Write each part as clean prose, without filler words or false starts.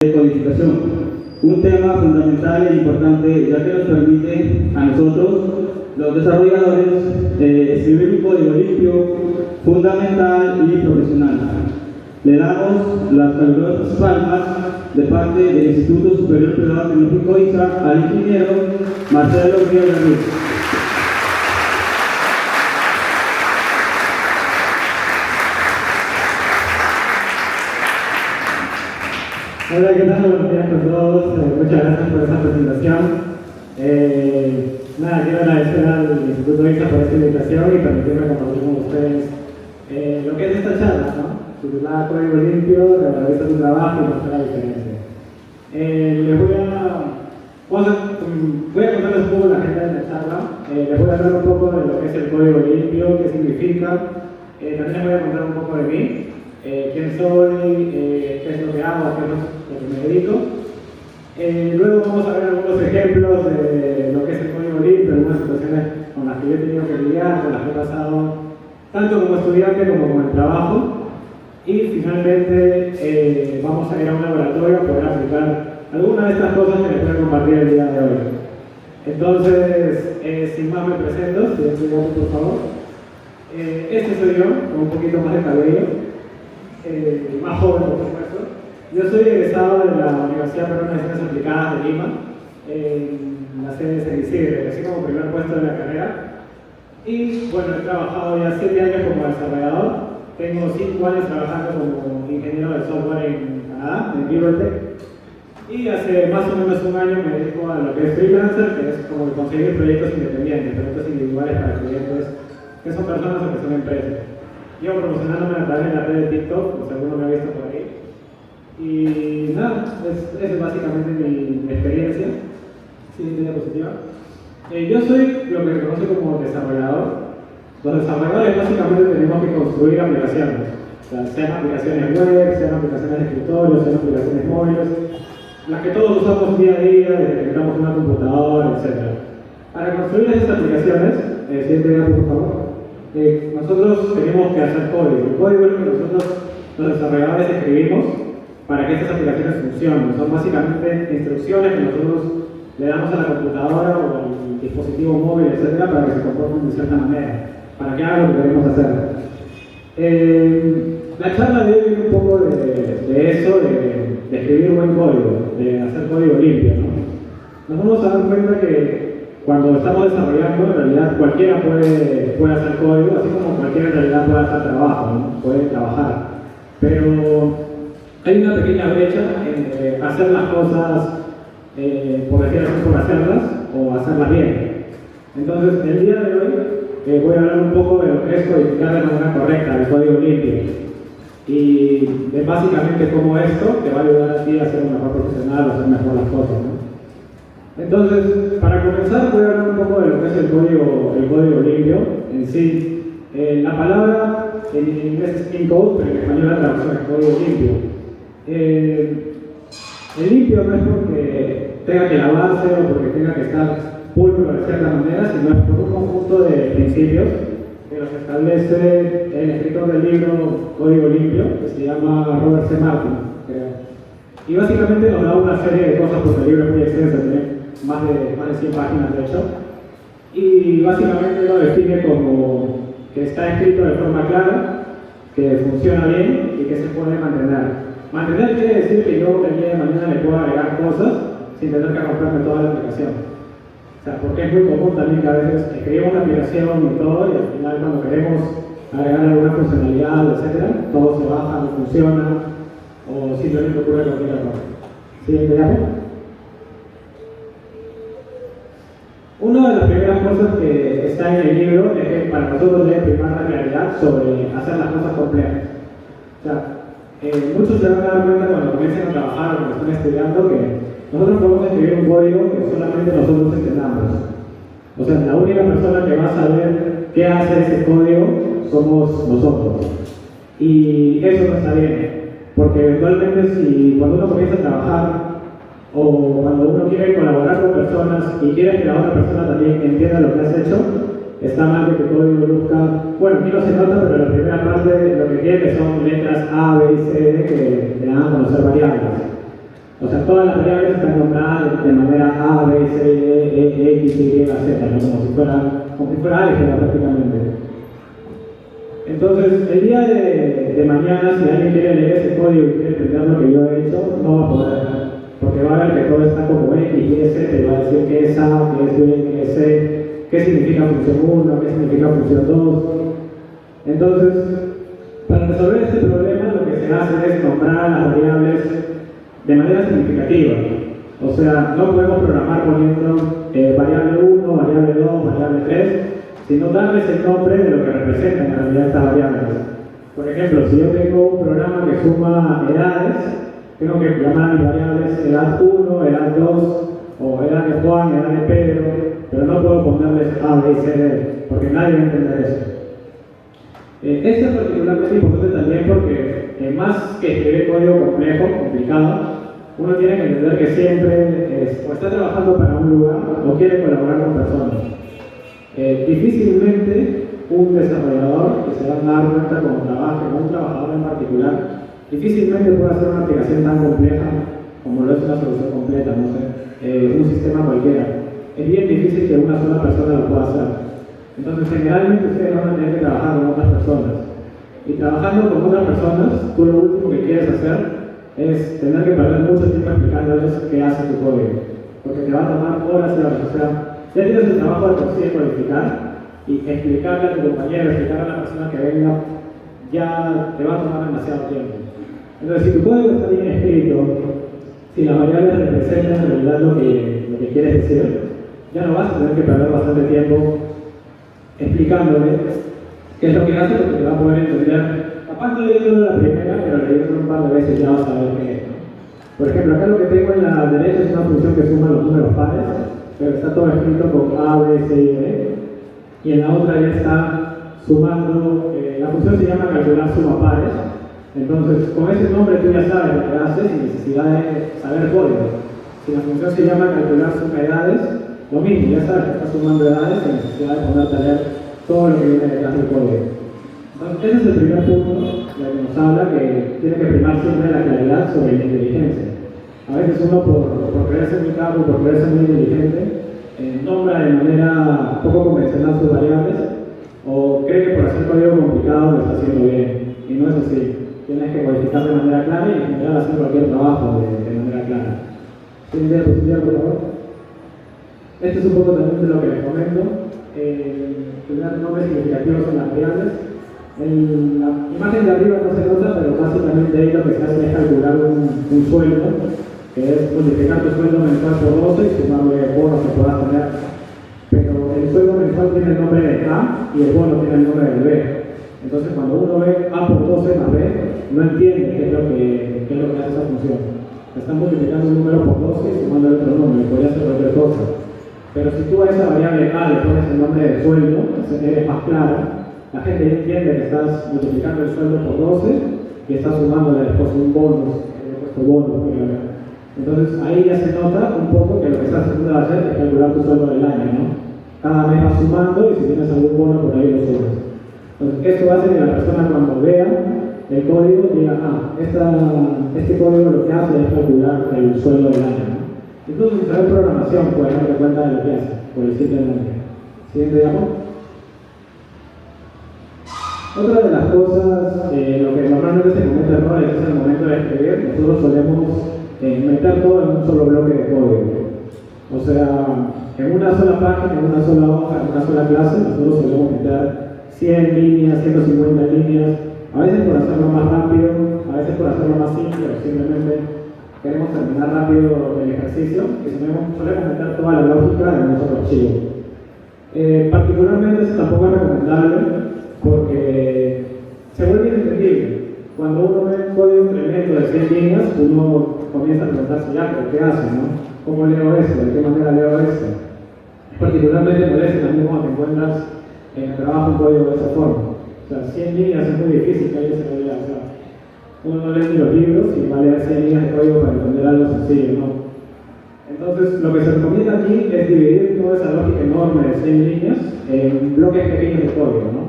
de codificación, un tema fundamental e importante ya que nos permite a nosotros, los desarrolladores, escribir un código limpio, fundamental y profesional. Le damos las calurosas palmas de parte del Instituto Superior Privado Tecnológico ISA al ingeniero Marcelo Ríos Ruiz. Hola, ¿qué tal? Buenos días a todos. Muchas gracias por esta presentación. Quiero agradecer al Instituto ISA por esta invitación y permitirme compartir con ustedes lo que es esta charla, ¿no? Titulada Código Limpio, revaloriza tu trabajo y muestra la diferencia. Voy a contarles un poco la agenda de la charla. Les voy a hablar un poco de lo que es el Código Limpio, qué significa. También les voy a contar un poco de mí. Quién soy, qué es lo que hago, qué es lo que me dedico. Luego vamos a ver algunos ejemplos de lo que es el código limpio, algunas situaciones con las que yo he tenido que lidiar, con las que he pasado tanto como estudiante como en el trabajo. Y finalmente vamos a ir a un laboratorio a poder aplicar algunas de estas cosas que les voy a compartir el día de hoy. Entonces, sin más me presento, si estudiamos por favor. Este soy yo, con un poquito más de cabello. Más joven, por supuesto. Yo soy egresado de la Universidad Peruana de Ciencias Aplicadas de Lima, en la sede de San Isidro, así como primer puesto de la carrera. Y bueno, he trabajado ya 7 años como desarrollador. Tengo 5 años trabajando como ingeniero de software en Canadá, en Libertech. Y hace más o menos un año me dedico a lo que es freelancer, que es como conseguir proyectos independientes, proyectos individuales para clientes que son personas o que son empresas. Llevo promocionándome a través de la red de TikTok, pues alguno me ha visto por ahí. Y nada, es básicamente mi experiencia. Siguiente diapositiva. Yo soy lo que se conoce como desarrollador. Los desarrolladores básicamente tenemos que construir aplicaciones. O sea, sean aplicaciones web, sean aplicaciones de escritorio, sean aplicaciones móviles, las que todos usamos día a día, desde que tenemos una computadora, etc. Para construir esas aplicaciones, siguiente diapositiva, por favor. Nosotros tenemos que hacer código. El código es lo que nosotros, los desarrolladores, escribimos para que estas aplicaciones funcionen. Son básicamente instrucciones que nosotros le damos a la computadora o al dispositivo móvil, etcétera, para que se comporten de cierta manera, para que haga lo que queremos hacer. La charla de hoy viene un poco de eso, de escribir buen código, de hacer código limpio, ¿no? Nos vamos a dar cuenta que cuando estamos desarrollando, en realidad cualquiera puede hacer código, así como cualquiera en realidad puede hacer trabajo, ¿no? Puede trabajar. Pero hay una pequeña brecha entre hacer las cosas, por decir así, por hacerlas, o hacerlas bien. Entonces, el día de hoy voy a hablar un poco de lo que es codificar de manera correcta el código limpio. Y de básicamente cómo esto te va a ayudar a ti a ser un mejor profesional o hacer mejor las cosas, ¿no? Entonces, para comenzar, voy a hablar un poco de lo que es el código limpio en sí. La palabra en inglés es clean code, pero en español la traducción es código limpio. El limpio no es porque tenga que lavarse o porque tenga que estar pulcro de cierta manera, sino es por un conjunto de principios que los establece el escritor del libro Código Limpio, que se llama Robert C. Martin, creo. Y básicamente nos da una serie de cosas, porque el libro es muy extenso, tiene más de 100 páginas de hecho, y básicamente lo define como que está escrito de forma clara, que funciona bien y que se puede mantener. Mantener quiere decir que yo el día de mañana le puedo agregar cosas sin tener que comprarme toda la aplicación. O sea, porque es muy común también que a veces escribimos una aplicación y todo, y al final cuando queremos agregar alguna funcionalidad, etc., todo se baja, no funciona, o simplemente ocurre cualquier cosa. Siguiente diapositiva. Una de las primeras cosas que está en el libro es que para nosotros debe primar la claridad sobre hacer las cosas complejas. O sea, muchos se van a dar cuenta cuando comiencen a trabajar o cuando están estudiando que nosotros podemos escribir un código que solamente nosotros entendamos. O sea, la única persona que va a saber qué hace ese código somos nosotros. Y eso no está bien, porque eventualmente cuando uno comienza a trabajar o cuando uno quiere colaborar con personas y quiere que la otra persona también entienda lo que has hecho, está mal que tu código luzca. Bueno, aquí no se nota, pero la primera parte lo que tiene son letras A, B y C que le dan a conocer variables. O sea, todas las variables están nombradas de manera A, B, C, D, E, X, Y, Z, ¿no? Como si fuera álgebra prácticamente. Entonces, el día de mañana, si alguien quiere leer ese código y quiere entender lo que yo he hecho, no va a poder, porque va a ver que todo está como X, Y, Z, y va a decir qué es A, qué es B, qué es C, qué significa función 1, qué significa función 2. Entonces, para resolver este problema, lo que se hace es nombrar las variables de manera significativa. O sea, no podemos programar poniendo variable 1, variable 2, variable 3, sino darles el nombre de lo que representan en realidad estas variables. Por ejemplo, si yo tengo un programa que suma edades, tengo que llamar a mis variables edad 1, edad 2, o edad de Juan, edad de Pedro, pero no puedo ponerles A, B y C, D, porque nadie va a entender eso. Esto es particularmente importante también porque más que escribir código complejo, complicado, uno tiene que entender que siempre o está trabajando para un lugar o quiere colaborar con personas. Difícilmente un desarrollador que se va a dar cuenta como trabaja, como un trabajador en particular, difícilmente puede hacer una aplicación tan compleja como lo es una solución completa, no sé, un sistema cualquiera. Es bien difícil que una sola persona lo pueda hacer. Entonces, generalmente ustedes van a tener que trabajar con otras personas. Y trabajando con otras personas, tú lo último que quieres hacer es tener que perder mucho tiempo explicándoles qué hace tu código. Porque te va a tomar horas y horas. O sea, ya tienes el trabajo de conseguir codificar y explicarle a tu compañero, explicarle a la persona que venga, ya te va a tomar demasiado tiempo. Entonces, si tu código está bien escrito, si las variables representan en realidad lo que quieres decir, ya no vas a tener que perder bastante tiempo explicándole qué es lo que hace, porque te va a poder entender. Capaz no leyéndolo la primera, pero leyéndolo un par de veces ya vas a saber qué es, ¿no? Por ejemplo, acá lo que tengo en la derecha es una función que suma los números pares, pero está todo escrito con A, B, C y D. Y en la otra ya está sumando, la función se llama calcular suma pares. Entonces, con ese nombre tú ya sabes lo que hace sin necesidad de saber código. Si la función se llama calcular suma edades, lo mismo, ya sabes que está sumando edades sin necesidad de ponerte a leer todo lo que viene detrás del código. Entonces, ese es el primer punto del que nos habla, que tiene que primar siempre la claridad sobre la inteligencia. A veces uno, por creerse muy capo, por creerse muy inteligente, nombra de manera poco convencional sus variables, o cree que por hacer código complicado lo está haciendo bien. Y no es así. Tienes que codificar de manera clara y en general hacer cualquier trabajo de manera clara. ¿Tienen idea positiva, por favor? Este es un poco también de lo que les comento. Tener nombres significativos en las variables. En la imagen de arriba no se nota, pero básicamente ahí lo que se hace es calcular un sueldo, que es multiplicar tu sueldo mensual por 12 y sumarle bonos que puedas tener. Pero el sueldo mensual tiene el nombre de A y el bono tiene el nombre de B. Entonces, cuando uno ve A por 12 más B, no entiende qué es lo que hace esa función. Están multiplicando un número por 12 y sumando el otro número, y podría ser cualquier cosa. Pero si tú a esa variable A le pones el nombre de sueldo, eres más claro, la gente entiende que estás multiplicando el sueldo por 12 y estás sumándole después un bonus, entonces ahí ya se nota un poco que lo que estás haciendo hacer es calcular tu sueldo del año, ¿no? Cada mes vas sumando y si tienes algún bono por ahí lo sumas. Entonces esto hace que la persona cuando vea el código diga, este código lo que hace es calcular el sueldo del año, ¿no? Incluso sin saber programación puedes darte cuenta de lo que hace, por el simple nombre. Siguiente diapo. Otra de las cosas, lo que normalmente se comete errores es el momento de escribir. Nosotros solemos meter todo en un solo bloque de código. O sea, en una sola página, en una sola hoja, en una sola clase, nosotros solemos meter 100 líneas, 150 líneas, a veces por hacerlo más rápido, a veces por hacerlo más simple, o simplemente queremos terminar rápido el ejercicio y solemos meter toda la lógica en un solo archivo. Particularmente eso tampoco es recomendable porque se vuelve inentendible. Cuando uno ve un código tremendo de 100 líneas, uno comienza a preguntarse ya, ¿pero qué hace, no? ¿Cómo leo esto? ¿De qué manera leo esto? Es particularmente molesto también cuando te encuentras en el trabajo un código de esa forma. O sea, 100 líneas es muy difícil que alguien se lo lea. O sea, uno no lee ni los libros y va a leer 100 líneas de código para entender algo sencillo, ¿no? Entonces, lo que se recomienda aquí es dividir toda esa lógica enorme de 100 líneas en bloques pequeños de código, ¿no?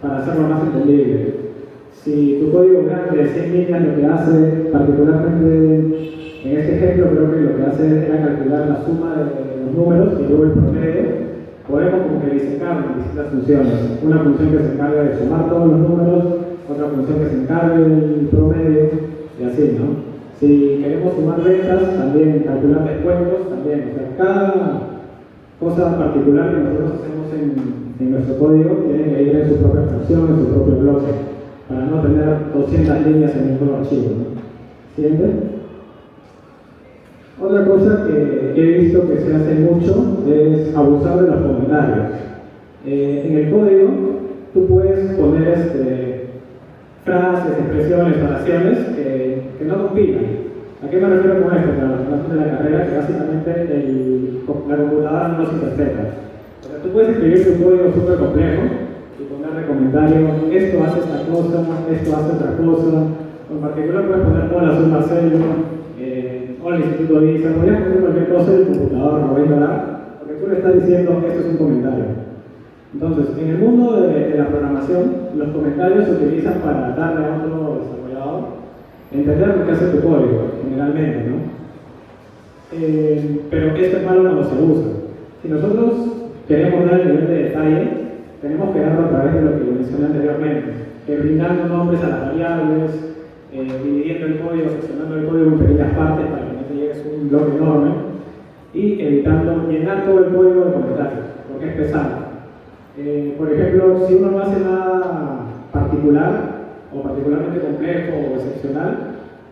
Para hacerlo más entendible. Si tu código grande de 100 líneas lo que hace particularmente En este ejemplo creo que lo que hace era calcular la suma de los números y luego el promedio. Podemos como que disecar distintas funciones. Una función que se encarga de sumar todos los números, otra función que se encargue del promedio y así, ¿no? Si queremos sumar ventas, también calcular descuentos, también. O sea, cada cosa particular que nosotros hacemos en nuestro código tiene que ir en su propia función, en su propio bloque, para no tener 200 líneas en un solo archivo, ¿no? ¿Siguiente? Otra cosa que he visto que se hace mucho es abusar de los comentarios. En el código tú puedes poner frases, expresiones, oraciones que no compilan. ¿A qué me refiero con esto? Para los alumnos de la carrera, que básicamente la computadora no los interpreta. O sea, tú puedes escribir un código súper complejo y ponerle comentarios, esto hace esta cosa, esto hace otra cosa. En particular puedes poner hola, soy Marcelo, hola, Instituto Visa, podrías poner cualquier cosa y el computador no va a ignorar, porque tú le estás diciendo esto es un comentario. Entonces, en el mundo de la programación, los comentarios se utilizan para darle a otro desarrollador entender lo que hace tu código, generalmente, ¿no? Pero esto es malo cuando se usa. Si nosotros queremos dar el nivel de detalle, tenemos que darlo a través de lo que mencioné anteriormente, brindando nombres a las variables, dividiendo el código, seccionando el código en pequeñas partes para que no te llegues un bloque enorme y evitando llenar todo el código de comentarios, porque es pesado. Por ejemplo, si uno no hace nada particular o particularmente complejo o excepcional,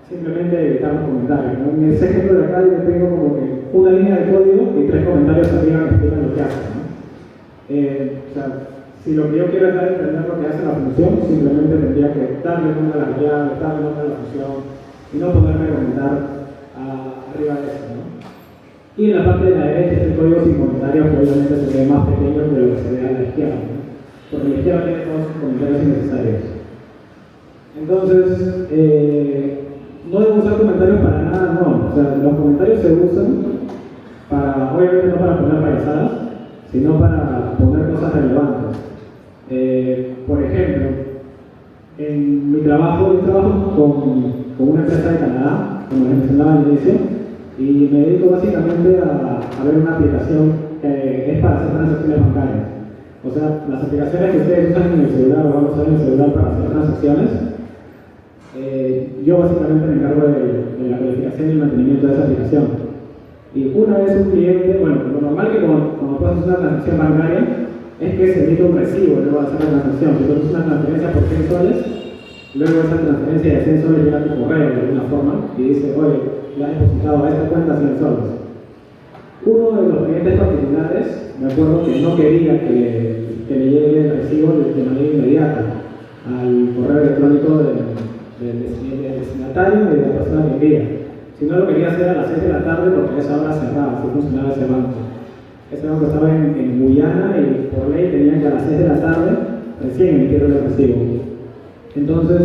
simplemente evitar los comentarios, ¿no? En ese ejemplo de acá yo tengo como que una línea de código y 3 comentarios arriba que explican lo que hace, ¿no? O sea, si lo que yo quiero es dar a entender lo que hace la función, simplemente tendría que darle nombre a la variable, darle nombre a la función y no ponerme a comentar arriba de eso, ¿no? Y en la parte de la derecha este código sin comentarios que obviamente se ve más pequeño de lo que se ve a la izquierda, ¿no? Porque la izquierda tiene todos sus comentarios innecesarios. Entonces, no debo usar comentarios para nada, no. O sea, los comentarios se usan para, obviamente no para poner payasadas, sino para poner cosas relevantes. Por ejemplo, en mi trabajo, yo trabajo con una empresa de Canadá, como les mencionaba al inicio, y me dedico básicamente a ver una aplicación que es para hacer transacciones bancarias. O sea, las aplicaciones que ustedes usan en el celular o van a usar en el celular para hacer transacciones, yo básicamente me encargo de la verificación y el mantenimiento de esa aplicación. Y una vez un cliente, bueno, lo normal que cuando tú haces una transacción bancaria es que se emite un recibo luego de hacer la transacción. Si tú haces una transferencia por 100 soles, luego esa transferencia de 100 soles llega a tu correo de alguna forma y dice, oye, le has depositado a esta cuenta 100 soles. Uno de los clientes particulares, me acuerdo que no quería que le llegue el recibo de manera inmediata al correo electrónico del destinatario y de la persona que envía. Si no, lo quería hacer a las 6 de la tarde porque a esa hora cerraba, así funcionaba ese banco. Ese banco estaba en Guyana y por ley tenían que a las 6 de la tarde recién emitieron el recibo. Entonces,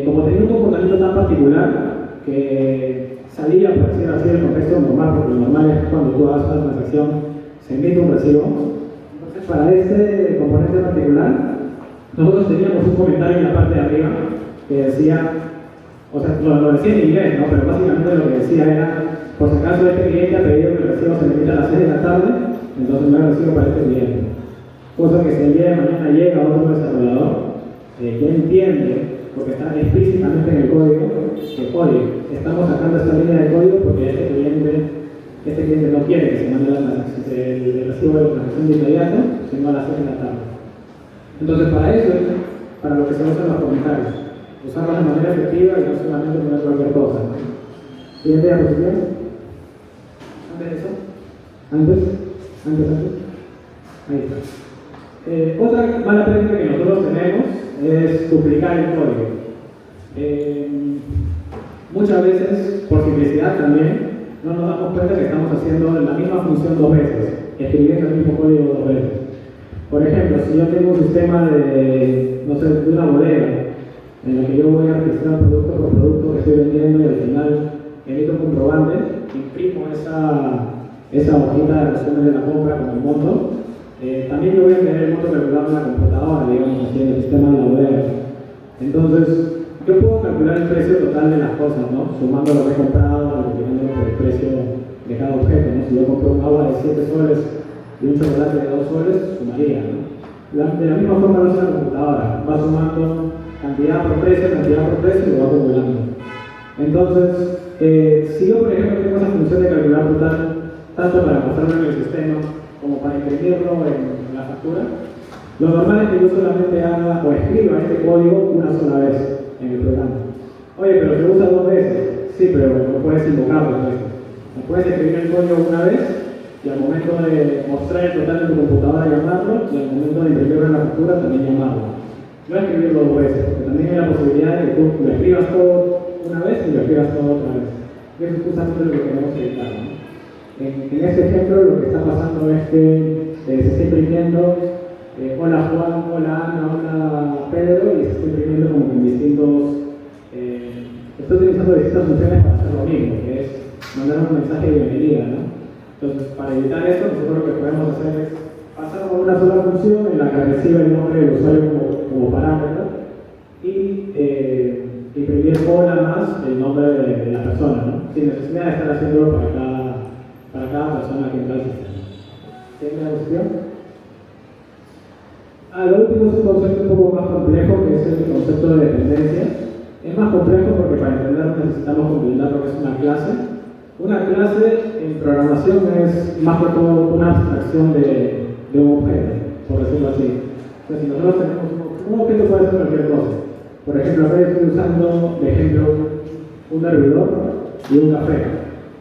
como tenía un comportamiento tan particular que salía, por decirlo así, del contexto normal, porque lo normal es que cuando tú haces una transacción se emite un recibo. Entonces, para este componente particular, nosotros teníamos un comentario en la parte de arriba que decía, o sea, lo decía en inglés, ¿no? Pero básicamente lo que decía era, por si acaso este cliente ha pedido que el recibo se emita a las 6 de la tarde, entonces no hay recibo para este cliente. Cosa que si el día de mañana llega otro desarrollador, que entiende, porque está explícitamente en el código, que oye, estamos sacando esta línea de código porque este cliente no quiere que se mande el recibo de la transacción de inmediato, sino a las 6 de la tarde. Entonces, para eso es para lo que se usan los comentarios. Usarlos de manera efectiva y no solamente poner cualquier cosa. Siguiente diapositiva. ¿Antes de eso? ¿Antes? Ahí está. Otra mala práctica que nosotros tenemos es duplicar el código. Muchas veces, por simplicidad también, no nos damos cuenta que estamos haciendo la misma función 2 veces, escribiendo el mismo código 2 veces. Por ejemplo, si yo tengo un sistema de, no sé, de una bodega, en la que yo voy a registrar producto por producto que estoy vendiendo y al final emito un comprobante, imprimo esa hojita de resumen de la compra con el monto, también yo voy a tener el monto calculado en la computadora, digamos así, en el sistema de la bodega. Entonces, yo puedo calcular el precio total de las cosas, ¿no? Sumando lo que he comprado, multiplicándolo por el precio de cada objeto, ¿no? Si yo compro un agua de 7 soles y un chocolate de 2 soles, sumaría, ¿no? De la misma forma lo hace la computadora, va sumando cantidad por precio y lo va acumulando. Entonces, si yo por ejemplo tengo esa función de calcular total, tanto para mostrarlo en el sistema como para imprimirlo en la factura, lo normal es que yo solamente haga o escriba este código una sola vez en el programa. Oye, pero se usa 2 veces. Sí, pero no puedes invocarlo 2 veces. No puedes escribir el código una vez y al momento de mostrar el total en tu computadora llamarlo y al momento de imprimirlo en la factura también llamarlo. No escribirlo 2 veces, porque también hay la posibilidad de que tú lo escribas todo una vez y lo escribas todo otra vez. Y eso es justamente lo que queremos evitar, ¿no? En este ejemplo lo que está pasando es que se está imprimiendo hola Juan, hola Ana, hola Pedro, y se está imprimiendo como en distintos, estoy utilizando distintas funciones para hacer lo mismo, que es mandar un mensaje de bienvenida, ¿no? Entonces, para evitar esto, nosotros lo que podemos hacer es pasar por una sola función en la que recibe el nombre del usuario como parámetro y imprimir hola más el nombre de la persona, ¿no? Sin necesidad de estar haciéndolo para cada persona que entra al sistema. ¿Tiene la cuestión? Lo último es un concepto un poco más complejo, que es el concepto de dependencia. Es más complejo porque para entenderlo necesitamos completar lo que es una clase. Una clase en programación es más que todo una abstracción de un objeto, por decirlo así. Entonces, si nosotros tenemos un objeto puede ser cualquier cosa. Por ejemplo, acá estoy usando de ejemplo un hervidor y un café.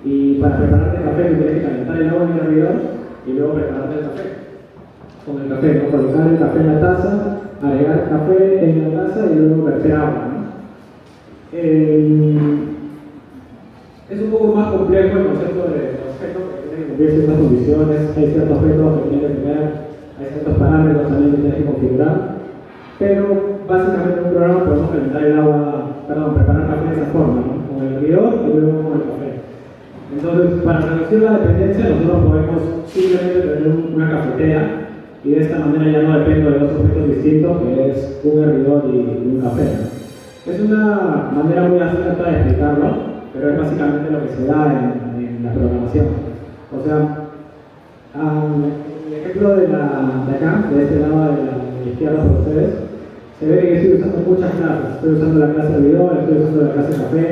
Y para prepararte café tú tienes que calentar el agua en el hervidor y luego prepararte el café. Con el café, ¿no? Colocar el café en la taza, agregar el café en la taza y luego verter agua, ¿no? Es un poco más complejo el concepto de objeto, porque tiene que cumplir ciertas condiciones, hay ciertos objetos que tienes que tener, hay ciertos parámetros también que tienes que configurar, pero básicamente en un programa podemos calentar el agua, preparar café de esa forma, ¿no? Con el hervidor y luego con el café. Entonces, para reducir la dependencia, nosotros podemos simplemente tener una cafetera y de esta manera ya no dependo de dos objetos distintos, que es un hervidor y un café. Es una manera muy abstracta de explicarlo, pero es básicamente lo que se da en la programación. O sea, el ejemplo de acá, de este lado de la izquierda por ustedes, se ve que estoy usando muchas clases. Estoy usando la clase hervidor, estoy usando la clase café,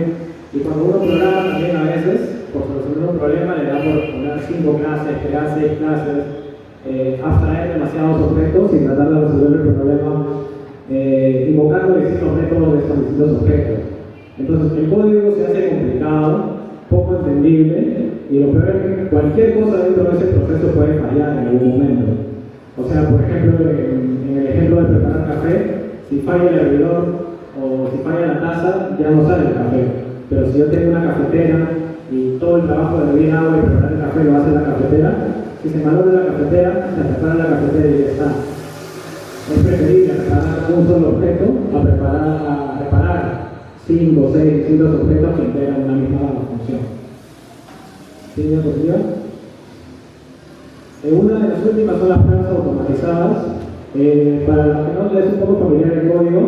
y cuando uno programa también a veces, por solucionar un problema, le da por poner 5 clases, crear 6 clases, abstraer demasiados objetos y tratar de resolver el problema invocando distintos métodos de estos distintos objetos. Entonces el código se hace complicado, poco entendible, y lo peor es que cualquier cosa dentro de ese proceso puede fallar en algún momento. O sea, por ejemplo, en el ejemplo de preparar café, si falla el hervidor o si falla la taza, ya no sale el café. Pero si yo tengo una cafetera y todo el trabajo de hervir agua y preparar el café lo hace la cafetera, si se malogra la cafetera, se prepara la cafetera y ya está. Es preferible preparar un solo objeto a preparar 5 o 6 distintos objetos que integran una misma función. ¿Tiene cuestión? Una de las últimas son las pruebas automatizadas. Para los que no les es un poco familiar el código,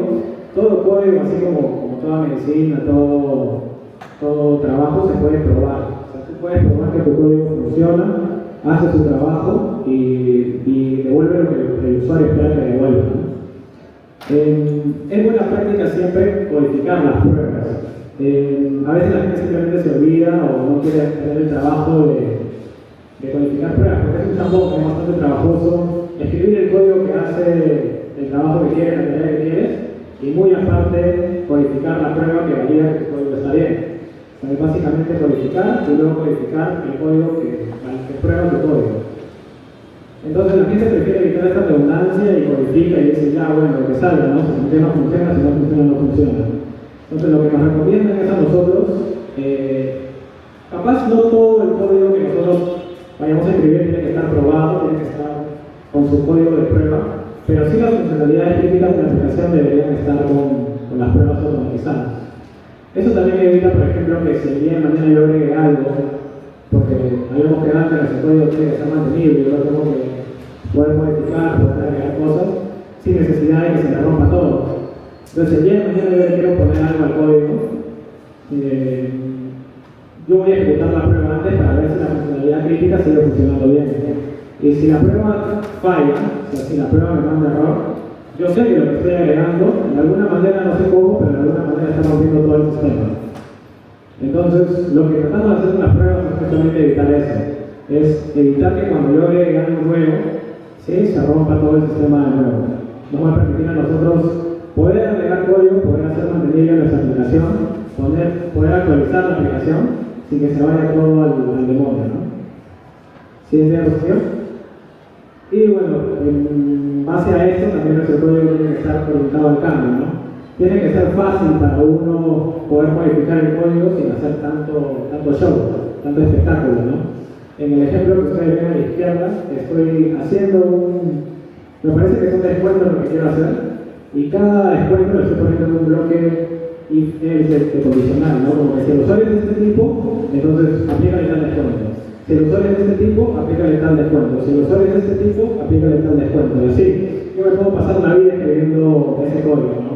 todo código, así como toda medicina, todo trabajo, se puede probar. O sea, tú puedes probar que tu código funciona, hace su trabajo y devuelve lo que el usuario espera que devuelva, ¿no? Es buena práctica siempre codificar las pruebas. A veces la gente simplemente se olvida o no quiere tener el trabajo de codificar pruebas, porque es un chambón que es bastante trabajoso. Escribir el código que hace el trabajo que quieres, la tarea que quieres, y muy aparte codificar la prueba que valida que tu código está bien. Es básicamente codificar y luego codificar el código que prueba tu código. Entonces la gente prefiere evitar esta redundancia y codifica y dice ya bueno, lo que salga, ¿no? Si funciona, funciona, si no funciona, no funciona. Entonces lo que nos recomiendan es a nosotros, capaz no todo el código que nosotros vayamos a escribir tiene que estar probado, tiene que estar con su código de prueba, pero sí las funcionalidades críticas de la aplicación deberían estar con las pruebas automatizadas. Eso también evita, por ejemplo, que si el día de mañana yo agregue algo, porque habíamos quedado que ese código tiene que ser mantenible, yo lo tengo que poder modificar, poder agregar cosas, sin necesidad de que se me rompa todo. Entonces, el día de mañana yo le quiero poner algo al código. Yo voy a ejecutar la prueba antes para ver si la funcionalidad crítica sigue funcionando bien. Y si la prueba falla, o sea, si la prueba me manda error, yo sé que lo que estoy agregando, de alguna manera, no sé cómo, pero de alguna manera está rompiendo todo el sistema. Entonces, lo que tratamos de hacer en las pruebas es justamente evitar eso. Es evitar que cuando yo agregue algo nuevo, ¿sí?, se rompa todo el sistema de nuevo. Nos va a permitir a nosotros poder agregar código, poder hacer mantenible nuestra aplicación, poder actualizar la aplicación sin que se vaya todo al demonio, ¿no? Siguiente diapositiva. Y bueno, en base a esto también nuestro código tiene que estar orientado al cambio, ¿no? Tiene que ser fácil para uno poder modificar el código sin hacer tanto show, tanto espectáculo, ¿no? En el ejemplo que ustedes ven a la izquierda, estoy haciendo me parece que es un descuento lo que quiero hacer, y cada descuento lo estoy poniendo en un bloque if else condicional, ¿no? Como que si el usuario es de este tipo, entonces aplícale tal descuento. Si el usuario es de este tipo, aplícale tal descuento. Si el usuario es de este tipo, aplícale tal descuento. Y así, yo me puedo pasar una vida escribiendo ese código, ¿no?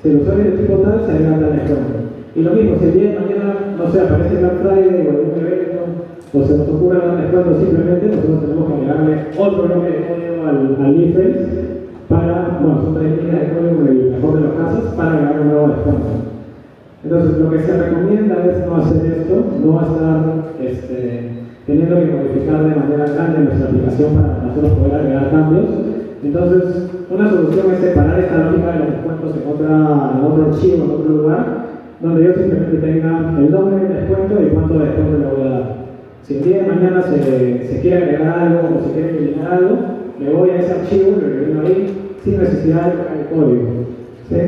Si el usuario es de tipo tal, se agrega tal descuento. Y lo mismo, si el día de mañana, no sé, aparece Black Friday o algún evento, o se nos ocurre dar descuento, simplemente nosotros tenemos que agregarle otro bloque de código al if else para, bueno, son 3 líneas de código en el mejor de los casos, para agregar un nuevo descuento. Entonces, lo que se recomienda es no hacer esto, no estar teniendo que modificar de manera grande nuestra aplicación para nosotros poder agregar cambios. Entonces, una solución es separar esta lógica de los descuentos en otro archivo, en otro lugar, donde yo simplemente tenga el nombre del descuento y cuánto de descuento le voy a dar. Si el día de mañana se quiere agregar algo o se quiere eliminar algo, le voy a ese archivo, lo elimino ahí, sin necesidad de tocar el código. ¿Sí?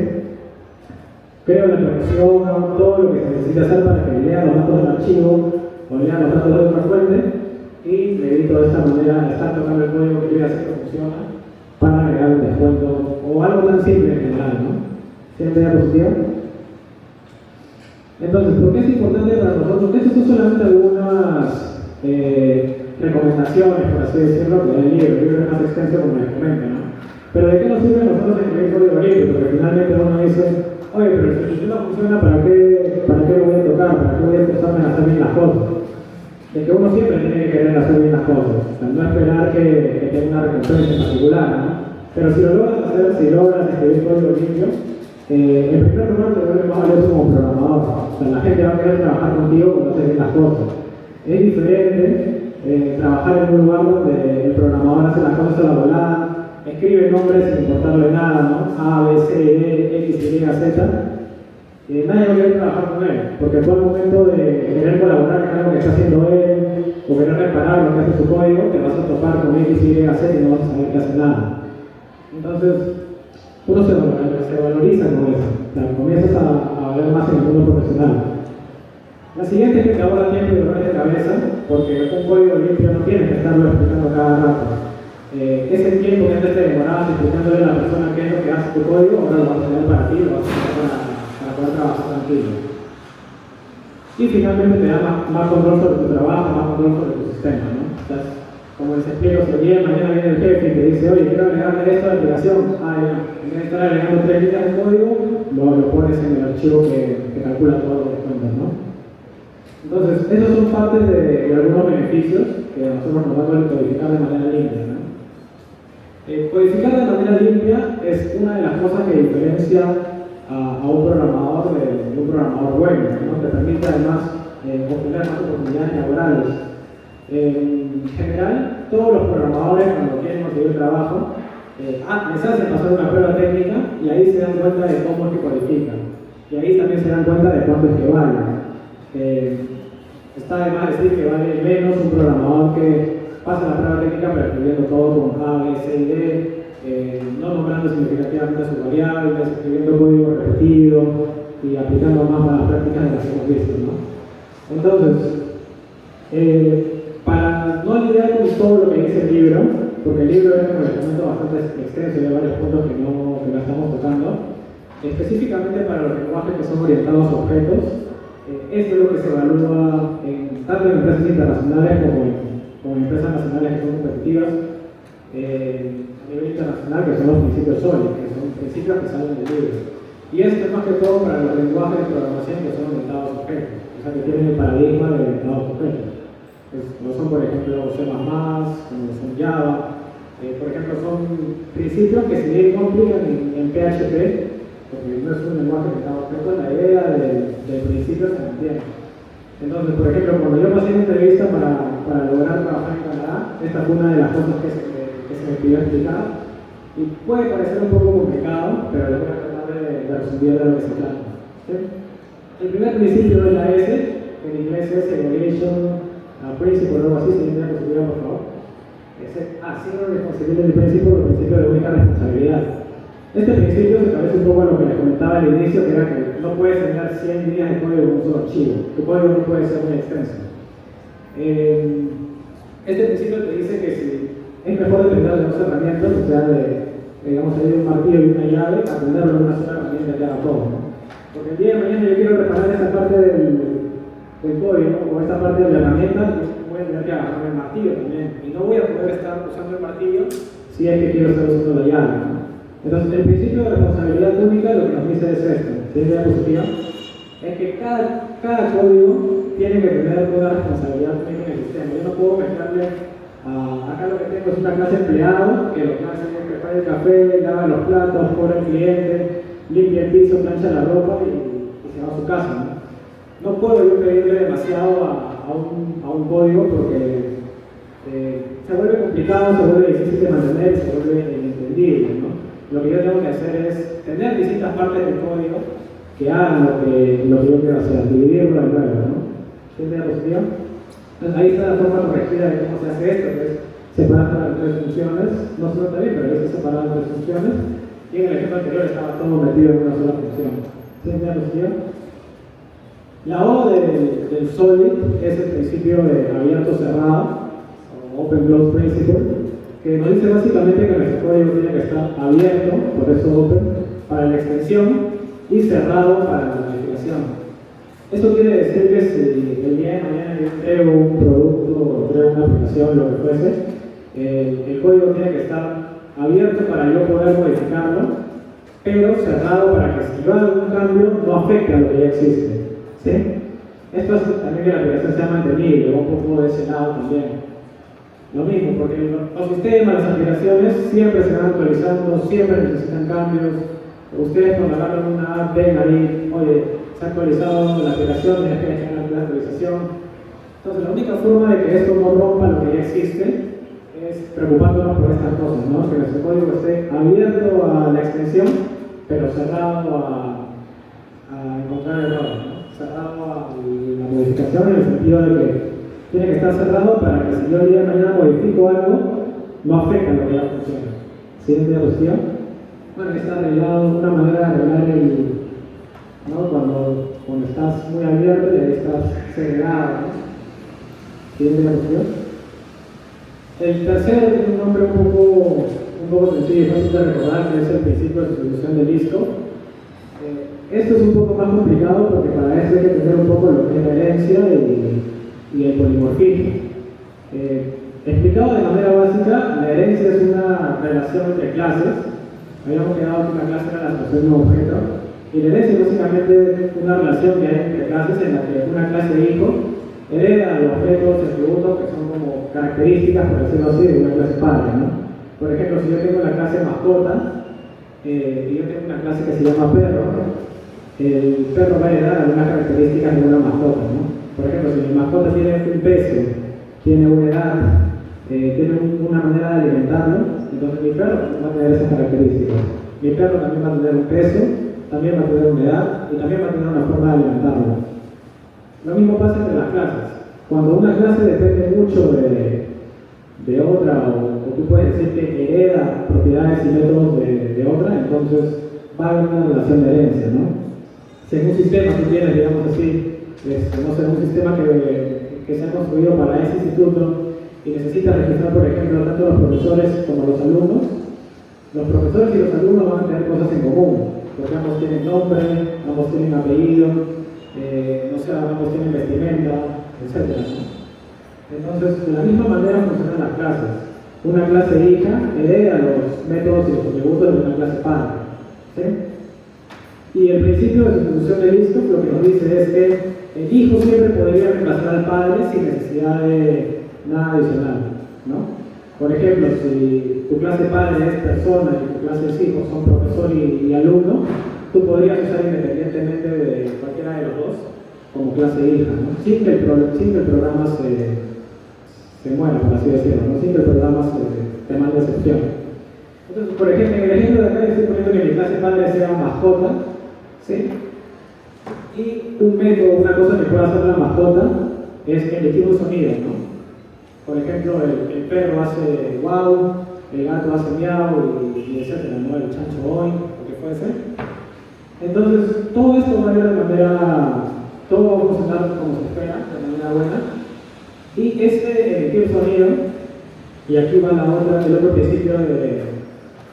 Creo la conexión, hago todo lo que se necesita hacer para que lea los datos del archivo o lea los datos de otra fuente y le evito de esta manera estar tocando el código que yo ya sé que funciona para agregar un descuento o algo tan simple en general, ¿no? Siguiente diapositiva. Entonces, ¿por qué es importante para nosotros? Estas son solamente algunas recomendaciones, por así decirlo, que da el libro. El libro es más extenso como les comento, ¿no? Pero ¿de qué nos sirve a nosotros escribir código libre? Porque finalmente uno dice, oye, pero si el sistema funciona, ¿para qué lo voy a tocar? ¿Para qué voy a empezarme a hacer bien las cosas? Es que uno siempre tiene que querer hacer bien las cosas, o sea, no esperar que tenga una recompensa en particular, ¿no? Pero si lo logras hacer, si logras escribir código limpio, en primer lugar te vuelve más valioso como programador. O sea, la gente va a querer trabajar contigo cuando haces bien las cosas. Es diferente trabajar en un lugar donde el programador hace las cosas a la volada, escribe nombres sin importarle nada, ¿no? A, B, C, D, X, Y, Z. Nadie va a querer trabajar con él, porque fue el momento de querer colaborar en algo que está haciendo él, o querer reparar lo que hace su código, te vas a topar con X, Y, Z y no vas a saber qué hace nada. Entonces, uno se valoriza con eso, o sea, comienzas a ver más en el mundo profesional. La siguiente es que te ahorra tiempo y dolores de cabeza, porque un código limpio no tienes que estarlo explicando cada rato. Ese tiempo que antes te demorabas explicándole a la persona qué es lo que hace tu código, ahora lo vas a tener para ti, lo vas a tener para poder trabajar tranquilo. Y finalmente te da más control sobre tu trabajo, más control sobre tu sistema, ¿no? Entonces, como les explico, si el día de mañana viene el jefe y te dice, oye, quiero agregarle esto a la aplicación, en vez de estar agregando 3 líneas de código, lo pones en el archivo que calcula todos los descuentos, ¿no? Entonces, esos son partes de algunos beneficios que a nosotros nos van a codificar de manera limpia, ¿no? Codificar de manera limpia es una de las cosas que diferencia a un programador de un programador bueno, ¿no? Que permite además obtener más oportunidades laborales. En general, todos los programadores cuando quieren conseguir trabajo les hacen pasar una prueba técnica y ahí se dan cuenta de cómo es que codifican. Y ahí también se dan cuenta de cuánto es que vale. Está de más decir que vale menos un programador que pasa la prueba técnica pero escribiendo todo con A, B, C y D, no nombrando significativamente sus variables, escribiendo código repetido y aplicando más malas prácticas de las que hemos visto, ¿no? Entonces, para no lidiar con todo lo que dice el libro, porque el libro es, como les comento, bastante extenso y hay varios puntos que no estamos tocando, específicamente para los lenguajes que son orientados a objetos, esto es lo que se evalúa tanto en empresas internacionales como en empresas nacionales que son competitivas a nivel internacional, que son los principios sólidos, que son principios que salen del libro. Y esto es más que todo para los lenguajes de programación que son orientados a objetos, o sea, que tienen el paradigma de orientados a objetos. Como son, por ejemplo, C++, como son Java, por ejemplo, son principios que si bien no aplican en PHP, porque no es un lenguaje orientado a objetos, la idea del principio se mantiene. Entonces, por ejemplo, cuando yo pasé una entrevista para lograr trabajar en Canadá, esta fue una de las cosas que se me pidió explicar. Y puede parecer un poco complicado, pero les voy a tratar de resumir de lo que se trata. ¿Sí? El primer principio de la S, que en inglés es Evaluation Principle o algo así, si me da posibilidad, por favor. Zero Responsibility Principle, el principio de única responsabilidad. Este principio se parece un poco a lo que les comentaba al inicio, que era que no puedes tener 100 líneas de código en un solo archivo. Tu código no puede ser muy extenso. Este principio te dice que si es mejor depender de dos herramientas, o sea, digamos, hay un martillo y una llave, atenderlo en una sola herramienta que haga todo, ¿no? Porque el día de mañana yo quiero reparar esta parte del código, ¿no? O esta parte de la herramienta, voy a tener que agarrar el martillo también. Y no voy a poder estar usando el martillo si es que quiero estar usando la llave, ¿no? Entonces, el principio de responsabilidad única lo que nos dice es esto, ¿sí? La diapositiva, es que cada código tiene que tener una responsabilidad única en el sistema. Yo no puedo mezclarle acá lo que tengo es una clase empleado, que lo que hace es prepara el café, lava los platos, cobra el cliente, limpia el piso, plancha la ropa y se va a su casa, ¿no? No puedo yo pedirle demasiado a un código porque se vuelve complicado, se vuelve difícil de mantener y se vuelve inentendible, ¿no? Lo que yo tengo que hacer es tener distintas partes del código que hagan lo que yo quiero hacer, dividirlo en nueve, ¿no? ¿Siente la posibilidad? Entonces ahí está la forma corregida de cómo se hace esto, que es separando las tres funciones, no se nota bien, pero ahí está separado en tres funciones, y en el ejemplo anterior estaba todo metido en una sola función. ¿Siente la posibilidad? La O del Solid es el principio de abierto-cerrado, o Open Close Principle, que nos dice básicamente que nuestro código tiene que estar abierto, por eso Open, para la extensión, y cerrado para la modificación. Esto quiere decir que si el día de mañana yo creo un producto o creo una aplicación, lo que fuese, el código tiene que estar abierto para yo poder modificarlo, pero cerrado para que si yo hago un cambio no afecte a lo que ya existe. ¿Sí? Esto hace también que la aplicación sea mantenible, un poco de ese lado también. Lo mismo, porque los sistemas, las aplicaciones siempre se van actualizando, siempre necesitan cambios. Ustedes cuando agarran una app ven ahí, oye, se ha actualizado la aplicación, tienes que dejar la actualización. Entonces la única forma de que esto no rompa lo que ya existe es preocupándonos por estas cosas, ¿no? Que nuestro código esté abierto a la extensión, pero cerrado a encontrar errores, ¿no? Cerrado a la modificación en el sentido de que tiene que estar cerrado para que si yo el día de mañana modifico algo, no afecte a lo que ya funciona. ¿Siguiente diapositiva? Bueno, ahí está arreglado una manera de arreglar ¿no? Cuando estás muy abierto y ahí estás segregado, ¿no? ¿Siguiente diapositiva? El tercero tiene un nombre un poco sencillo y fácil de recordar, que es el principio de distribución del disco. Esto es un poco más complicado porque para eso hay que tener un poco lo que es la herencia y el polimorfismo. Explicado de manera básica, la herencia es una relación entre clases. Habíamos quedado que una clase era la asociación de un objeto, y la herencia es básicamente una relación que hay entre clases en la que una clase hijo hereda los objetos y atributos que son como características, por decirlo así, de una clase padre, ¿no? Por ejemplo, si yo tengo la clase mascota y yo tengo una clase que se llama perro, el perro va a heredar algunas características de una mascota, ¿no? Por ejemplo, si mi mascota tiene un peso, tiene una edad, tiene una manera de alimentarlo, entonces mi perro va a tener esas características. Mi perro también va a tener un peso, también va a tener una edad y también va a tener una forma de alimentarlo. Lo mismo pasa entre las clases. Cuando una clase depende mucho de otra, o tú puedes decir que hereda propiedades y métodos de otra, entonces va a haber una relación de herencia, ¿no? Si en un sistema tú tienes, digamos así, no sé, un sistema que se ha construido para ese instituto y necesita registrar, por ejemplo, tanto los profesores como los alumnos y los alumnos van a tener cosas en común, porque ambos tienen nombre, ambos tienen apellido, no sé, ambos tienen vestimenta, etc. Entonces, de la misma manera funcionan las clases. Una clase hija hereda los métodos y los atributos de una clase padre. ¿Sí? Y el principio de sustitución de listo lo que nos dice es que el hijo siempre podría reemplazar al padre sin necesidad de nada adicional, ¿no? Por ejemplo, si tu clase padre es persona y tu clase es hijo son profesor y alumno, tú podrías usar independientemente de cualquiera de los dos como clase hija, ¿no? Sin que el programa se muera, por así decirlo, ¿no? Sin que el programa te mande excepción. Entonces, por ejemplo, en el ejemplo de acá estoy poniendo que mi clase padre sea mascota, ¿sí? Y un método, una cosa que puede hacer la mascota es emitir un sonido, ¿no? Por ejemplo, el perro hace wow, el gato hace miau y etcétera, ¿no? El chancho oin, lo que fuese. Entonces, todo esto va a ir de manera, todo va a funcionar como se espera, de manera buena. Y emitir sonido, y aquí va el otro principio de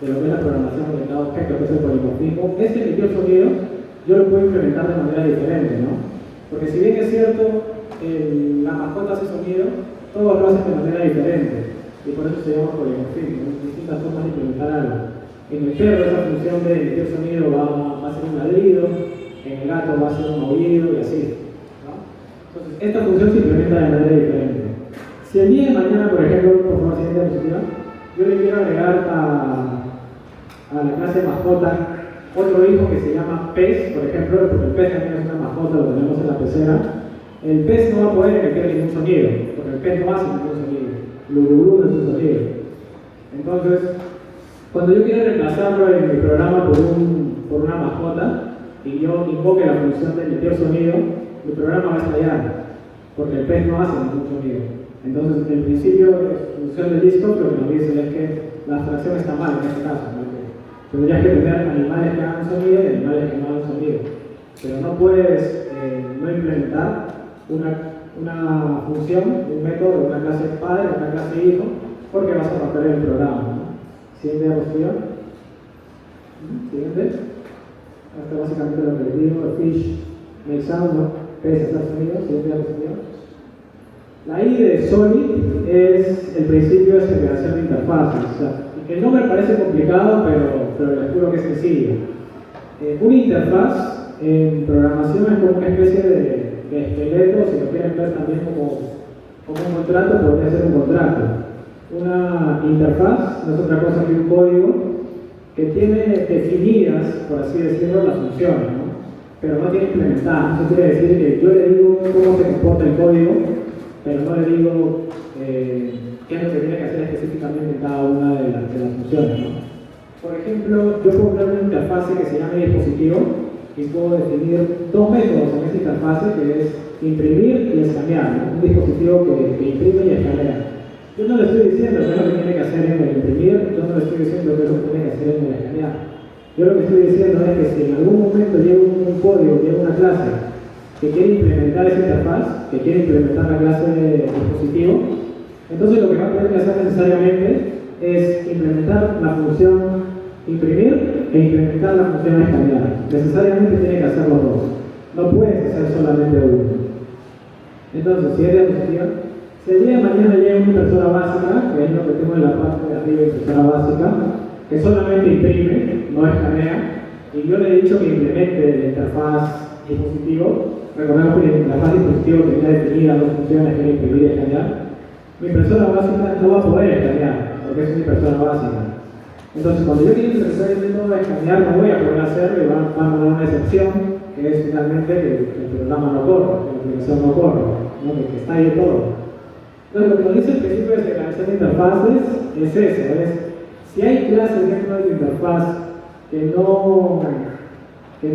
lo que es la programación orientada a objetos, que es el polimorfismo. Emitir sonido yo lo puedo implementar de manera diferente, ¿no? Porque si bien es cierto, la mascota hace sonido, todos lo hacen de manera diferente, y por eso se llama polimorfismo, distintas formas de implementar algo. En el perro esa función de emitir sonido va a ser un ladrido, en el gato va a ser un aullido y así, ¿no? Entonces, esta función se implementa de manera diferente. Si el día de mañana, por ejemplo, por favor, siguiente diapositiva, yo le quiero agregar a la clase mascota otro hijo que se llama pez, por ejemplo, porque el pez también es una mascota, lo tenemos en la pecera. El pez no va a poder emitir ningún sonido, porque el pez no hace ningún sonido. Lululú no es un sonido. Entonces, cuando yo quiero reemplazarlo en mi programa por una mascota y yo invoque la función de emitir sonido, mi programa va a estallar, porque el pez no hace ningún sonido. Entonces, el principio de función de disco lo que nos dice es que la abstracción está mal en este caso, ¿no? Tendrías que tener animales que hagan sonido y animales que no hagan sonido. Pero no puedes no implementar una función, un método de una clase padre, una clase hijo, porque vas a romper el programa, ¿no? Siguiente diapositiva. Siguiente. Esto es básicamente lo que les digo, el fish make sound, ¿no? Pez hacer sonido. Siguiente diapositiva. La I de Solid es el principio de segregación de interfaces. O sea, el nombre parece complicado, pero les juro que es sencillo. Una interfaz en programación es como una especie de esqueleto, si lo quieren ver también como un contrato, podría ser un contrato. Una interfaz no es otra cosa que un código que tiene definidas, por así decirlo, las funciones, ¿no? Pero no tiene implementadas. Eso quiere decir que yo le digo cómo se comporta el código, pero no le digo qué es lo que tiene que hacer específicamente cada una de las funciones, ¿no? Por ejemplo, yo puedo crear una interfase que se llame dispositivo y puedo definir dos métodos en esa interfase, que es imprimir y escanear, ¿no? Un dispositivo que imprime y escanea. Yo no le estoy diciendo qué es lo que tiene que hacer en el imprimir, yo no le estoy diciendo qué es lo que tiene que hacer en el escanear. Yo lo que estoy diciendo es que si en algún momento llega un código, llega una clase que quiere implementar esa interfaz, que quiere implementar la clase de dispositivo, entonces lo que va a tener que hacer necesariamente es implementar la función imprimir e implementar la función escanear. Necesariamente tiene que hacer los dos. No puedes hacer solamente uno. Entonces, si el día de mañana llega una impresora básica, que es lo que tengo en la parte de arriba, impresora básica, que solamente imprime, no escanea, y yo le he dicho que implemente la interfaz dispositivo. Recordemos que la interfaz dispositivo tenía definidas dos funciones, que era imprimir y escanear. Mi impresora básica no va a poder escanear, porque es una impresora básica. Entonces, cuando yo quiero implementar el método de escanear, no voy a poder hacerlo y van a dar una excepción, que es finalmente que el programa no corre, que la aplicación no corre, ¿no? Que está ahí todo. Entonces, lo que nos dice el principio de segregación de interfaces es eso, es si hay clases dentro de la interfaz que no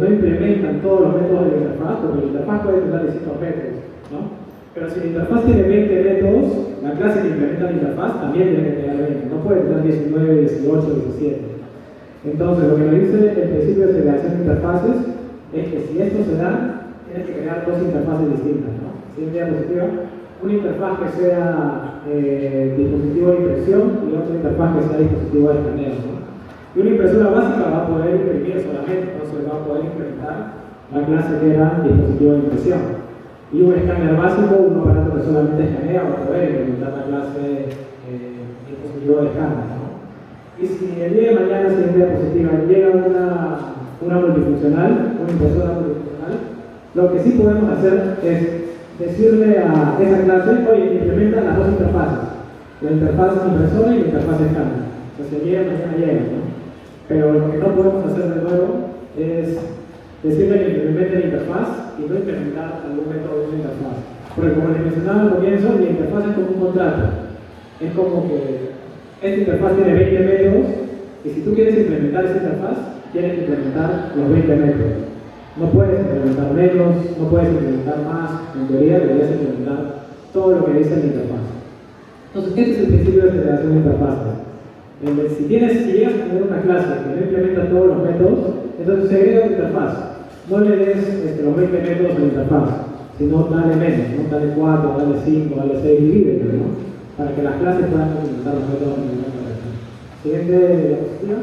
implementan todos los métodos de la interfaz, porque la interfaz puede tener distintos métodos, ¿no? Pero si la interfaz tiene 20 métodos, la clase que implementa la interfaz también tiene que tener 20, no puede tener 19, 18, 17. Entonces, lo que nos dice el principio de segregación de interfaces es que si esto se da, tienes que crear dos interfaces distintas, ¿no? Siguiente diapositiva. Una interfaz que sea dispositivo de impresión y otra interfaz que sea dispositivo de escaneo, ¿no? Y una impresora básica va a poder imprimir solamente, entonces va a poder implementar la clase que era dispositivo de impresión. Y un escáner básico, un aparato que solamente escanea, va a poder implementar la clase dispositivo de escáner, ¿no? Y si el día de mañana, siguiente diapositiva, llega una multifuncional, una impresora multifuncional, lo que sí podemos hacer es decirle a esa clase, oye, implementa las dos interfaces, la interfaz impresora y la interfaz escáner. Entonces llega, mañana llega, ¿no? Pero lo que no podemos hacer de nuevo es decirle que implemente la interfaz y no implementar algún método de una interfaz. Porque como les mencionaba al comienzo, la interfaz es como un contrato. Es como que esta interfaz tiene 20 métodos y si tú quieres implementar esa interfaz, tienes que implementar los 20 métodos. No puedes implementar menos, no puedes implementar más, en teoría deberías implementar todo lo que dice la interfaz. Entonces, este es el principio de generación de interfaces. Si llegas a tener una clase que no implementa todos los métodos, entonces segrega tu interfaz. No le des los 20 métodos a la interfaz, sino dale menos, ¿no? Dale 4, dale 5, dale 6, divídete, ¿no? Para que las clases puedan implementar los métodos de manera correcta. Siguiente diapositiva.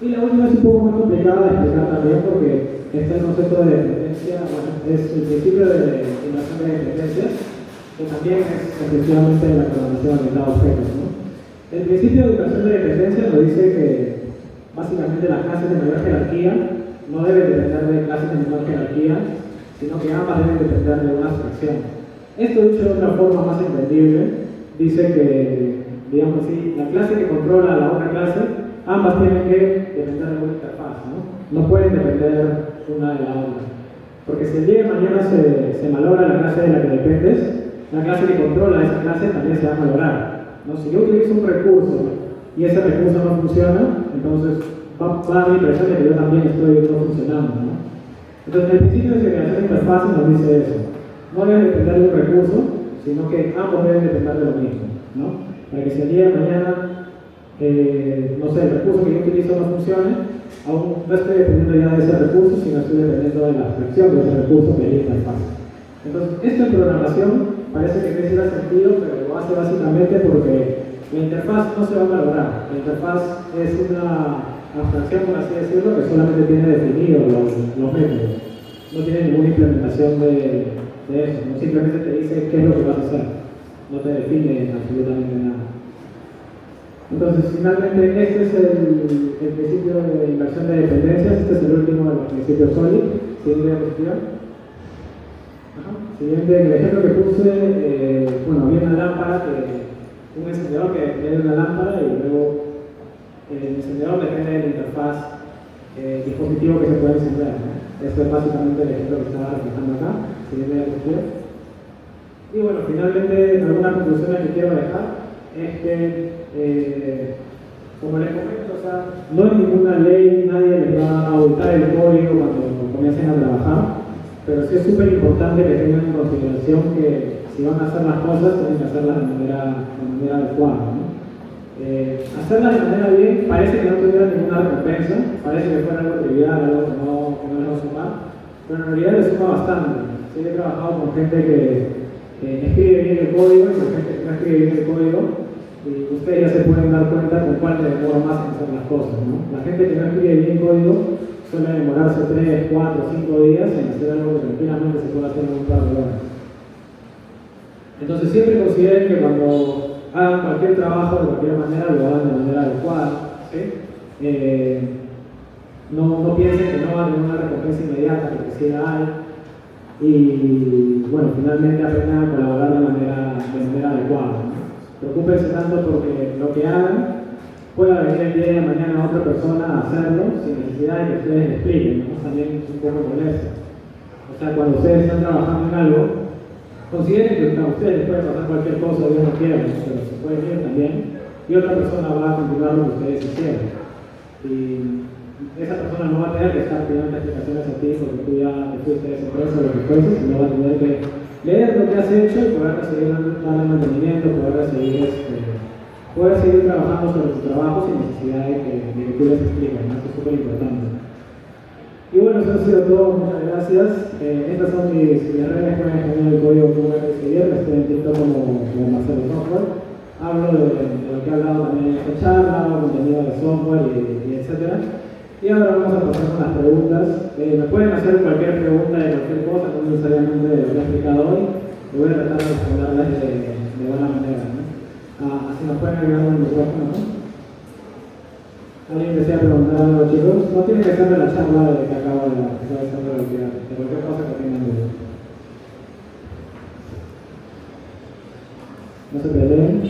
Y la última es un poco más complicada de explicar también porque está el concepto de dependencia, bueno, es el principio de inversión de dependencias, que también es efectivamente la programación orientada a objetos, ¿no? El principio de inversión de dependencia nos dice que básicamente las clases de mayor jerarquía no deben depender de clases de menor jerarquía, sino que ambas deben depender de una abstracción. Esto dicho de otra forma más entendible, dice que, digamos así, la clase que controla a la otra clase, ambas tienen que depender de una interfaz, ¿no? No pueden depender una de la otra. Porque si el día de mañana se malogra la clase de la que dependes, la clase que controla esa clase también se va a malograr, ¿no? Si yo utilizo un recurso y ese recurso no funciona, entonces va a dar la impresión de que yo también estoy no funcionando, ¿no? Entonces, el principio de segregación de interfaces nos dice eso. No debe depender de un recurso, sino que ambos deben depender de lo mismo, ¿no? Para que si el día de mañana, no sé, el recurso que yo utilizo no funcione, aún no estoy dependiendo ya de ese recurso, sino estoy dependiendo de la abstracción de ese recurso que es la interfaz. Entonces, esto en programación parece que no tiene sentido, pero lo hace básicamente porque la interfaz no se va a malograr. La interfaz es una abstracción, por así decirlo, que solamente tiene definidos los métodos. No tiene ninguna implementación de eso, no simplemente te dice qué es lo que vas a hacer. No te define absolutamente nada. Entonces, finalmente, este es el principio de inversión de dependencias. Este es el último de los principios SOLID. Siguiente diapositiva. Siguiente, el ejemplo que puse, bueno, había una lámpara, un encendedor que depende de una lámpara y luego el encendedor depende de la interfaz dispositivo que se puede encender, ¿no? Esto es básicamente el ejemplo que estaba reflejando acá. Siguiente diapositiva. Y bueno, finalmente, algunas conclusiones que quiero dejar es que, como les comento, o sea, no hay ninguna ley, nadie les va a auditar el código cuando comiencen a trabajar, pero sí es súper importante que tengan en consideración que si van a hacer las cosas, tienen que hacerlas de manera adecuada, ¿no? Hacerlas de manera bien parece que no tuviera ninguna recompensa, parece que fuera algo trivial, algo que no les va a sumar, pero en realidad les suma bastante. Sí, he trabajado con gente que escribe bien el código y con gente que no escribe bien el código, y ustedes ya se pueden dar cuenta con cuál les demora más en hacer las cosas, ¿no? La gente que no escribe bien código suele demorarse 3, 4, 5 días en hacer algo que tranquilamente se puede hacer en un par de horas. Entonces siempre consideren que cuando hagan cualquier trabajo de cualquier manera lo hagan de manera adecuada, ¿sí? No piensen que no van a tener una recompensa inmediata, porque sí la hay. Y bueno, finalmente aprendan a colaborar de manera adecuada, ¿no? Preocúpense tanto porque lo que hagan pueda venir el día de mañana a otra persona a hacerlo sin necesidad de que ustedes le expliquen, ¿no? También es un poco molesto. O sea, cuando ustedes están trabajando en algo, consideren que a ustedes les puede pasar cualquier cosa, Dios no quiera, ¿no? Pero se puede ir también, y otra persona va a continuar lo que ustedes hicieron. Y esa persona no va a tener que estar pidiendo explicaciones a ti porque tú ya te fuiste de esa empresa o lo que fuese, sino va a tener que leer lo que has hecho y poder seguir dando mantenimiento, poder seguir trabajando sobre tu trabajo sin necesidad de que tú les expliques, ¿no? Eso es súper importante. Y bueno, eso ha sido todo, muchas gracias. Estas son mis redes, pueden poner el código que voy a seguir, estoy en TikTok como Marcelo Software. Hablo de lo que he hablado también en esta charla, hablo contenido de software y etcétera. Y ahora vamos a pasar con las preguntas. Me pueden hacer cualquier pregunta de cualquier cosa, no necesariamente de lo que he explicado hoy. Y voy a tratar de responderlas de buena manera, ¿no? Así nos pueden agregar un micrófono, ¿no? ¿Alguien desea preguntar algo, chicos? No tiene que ser de la charla de que acabo de dar, puede ser de cualquier cosa que tengan duda. No se peleen.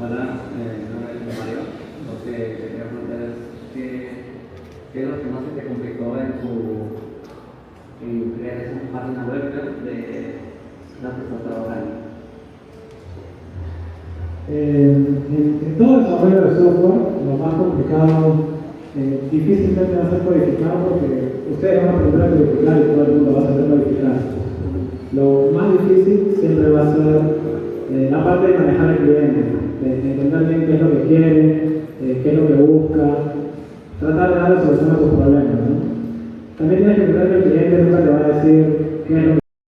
Hola, mi nombre es Mario. Lo que quería preguntar es qué es lo que más se te complicó en crear esa página web de la que estás trabajando. En todo desarrollo de software, lo más complicado difícilmente va a ser codificar porque ustedes van a aprender a codificar y todo el mundo va a saber codificar. Lo más difícil siempre va a ser la parte de manejar al cliente, de entender bien qué es lo que quiere, qué es lo que busca, tratar de darle solución a sus problemas, ¿no? También tienes que entender que el cliente nunca te va a decir qué es lo que